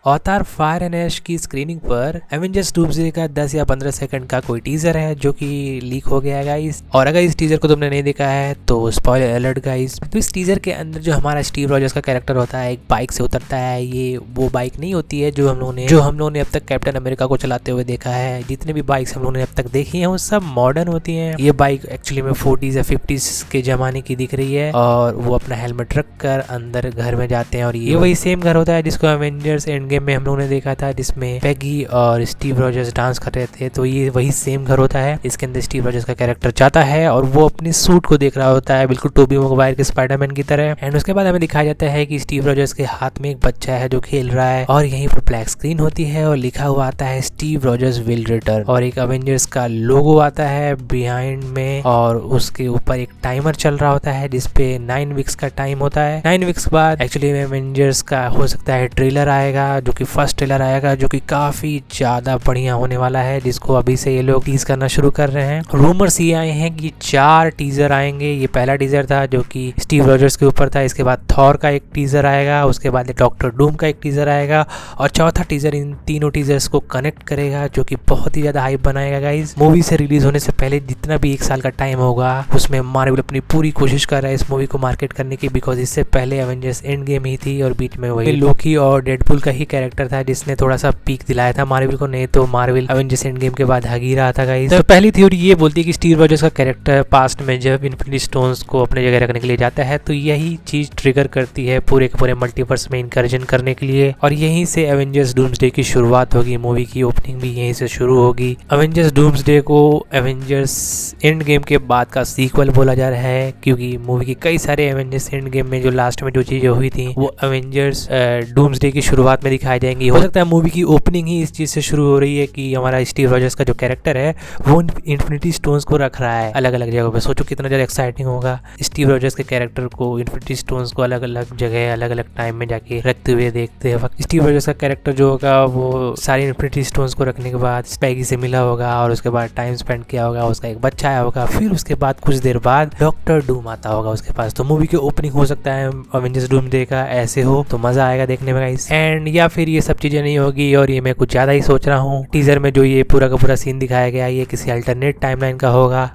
अवतार fire and ऐश की screening पर एवेंजर्स डूम्सडे का 10 या 15 सेकंड का कोई टीजर है जो कि लीक हो गया है गाइस। और अगर इस टीजर को तुमने नहीं देखा है तो स्पॉइलर अलर्ट गाइस। तो इस टीजर के अंदर जो हमारा स्टीव रॉजर्स का कैरेक्टर होता है एक बाइक से उतरता है। ये वो बाइक नहीं होती है जो हम लोगों ने अब तक कैप्टन अमेरिका को चलाते हुए देखा है। जितने भी बाइक्स हम लोगों ने अब तक देखी हैं वो सब मॉडर्न होती हैं। ये बाइक एक्चुअली में 40s या 50s के जमाने की दिख रही है और वो अपना हेलमेट रख कर अंदर घर में जाते हैं। और ये वही सेम घर होता है जिसको एवेंजर्स एंड गेम में हम लोगों ने देखा था, जिसमें पैगी और स्टीव रॉजर्स डांस कर रहे थे। तो ये वही सेम घर होता है। इसके अंदर स्टीव रॉजर्स का कैरेक्टर जाता है और वो अपनी सूट को देख रहा होता है, बिल्कुल टोबी मैगवायर के स्पाइडरमैन की तरह। एंड उसके बाद हमें दिखाया जाता है कि स्टीव रॉजर्स के हाथ में एक बच्चा है जो खेल रहा है और यहीं पर ब्लैक स्क्रीन होती है और लिखा हुआ आता है स्टीव रॉजर्स विल रिटर्न। और एक एवेंजर्स का लोगो आता है बिहाइंड में और उसके ऊपर एक टाइमर चल रहा होता है जिसपे 9 वीक्स का टाइम होता है। 9 वीक्स बाद एक्चुअली एवेंजर्स का हो सकता है ट्रेलर आएगा, जो कि फर्स्ट ट्रेलर आएगा, जो कि काफी ज्यादा बढ़िया होने वाला है, जिसको अभी से ये लोग टीज करना शुरू कर रहे हैं। रूमर्स ये आए हैं कि 4 टीजर आएंगे। ये पहला टीजर था जो कि स्टीव रॉजर्स के ऊपर था, इसके बाद थॉर का एक टीजर आएगा, उसके बाद डॉक्टर डूम का एक टीजर आएगा और चौथा टीजर इन तीनों टीजर्स को कनेक्ट करेगा, जो कि बहुत ही ज्यादा हाइप बनाएगा गाइस। मूवी से रिलीज होने से पहले जितना भी 1 साल का टाइम होगा उसमें मार्वल अपनी पूरी कोशिश कर रहा है इस मूवी को मार्केट करने की, बिकॉज इससे पहले एवेंजर्स एंड गेम ही थी और बीच में वही लोकी और डेडपूल का ही कैरेक्टर था जिसने थोड़ा सा पीक दिलाया था मार्वल को। नहीं तो मार्वल एवेंजर्स एंड गेम के बाद हगी रहा था गाइस। तो पहली थ्योरी ये बोलती है कि स्टीव रॉजर्स का कैरेक्टर पास्ट में जब इन्फिनिटी स्टोन्स को अपने जगह रखने के लिए जाता है तो यही चीज ट्रिगर करती है पूरे के पूरे मल्टीवर्स में इनकर्जन करने के लिए और यहीं से एवेंजर्स डूम्सडे की शुरुआत होगी। मूवी की ओपनिंग भी यहीं से शुरू होगी। एवेंजर्स डूम्सडे को एवेंजर्स एंड गेम के बाद का सीक्वल बोला जा रहा है क्योंकि मूवी की कई सारे एवेंजर्स एंड गेम में जो लास्ट में जो चीजें हुई थी वो एवेंजर्स डूम्सडे की शुरुआत में दिखाई जाएंगी। हो सकता है मूवी की ओपनिंग ही इस चीज से शुरू हो रही है कि हमारा स्टीव रॉजर्स का जो कैरेक्टर है वो इन्फिनिटी स्टोन्स को रख रहा है अलग अलग जगहों पे। सोचो कितना ज्यादा एक्साइटिंग होगा स्टीव रॉजर्स के कैरेक्टर को इन्फिनिटी स्टोन्स को अलग अलग जगह अलग अलग टाइम में जाके रखते हुए देखते हैं। स्टीव रॉजर्स का कैरेक्टर जो होगा वो सारी इन्फिनिटी स्टोन्स को रखने के बाद पैगी से मिला होगा और उसके बाद टाइम स्पेंड किया होगा, उसका एक बच्चा आया होगा, फिर उसके बाद कुछ देर बाद डॉक्टर डूम आता होगा उसके पास। तो मूवी की ओपनिंग हो सकता है एवेंजर्स डूम्सडे का ऐसे हो तो मजा आएगा देखने में गाइस। एंड या फिर ये सब चीजें नहीं होगी और ये मैं कुछ ज्यादा ही सोच रहा हूँ। टीजर में जो ये पूरा का पूरा सीन दिखाया गया ये किसी अल्टरनेट टाइमलाइन का होगा।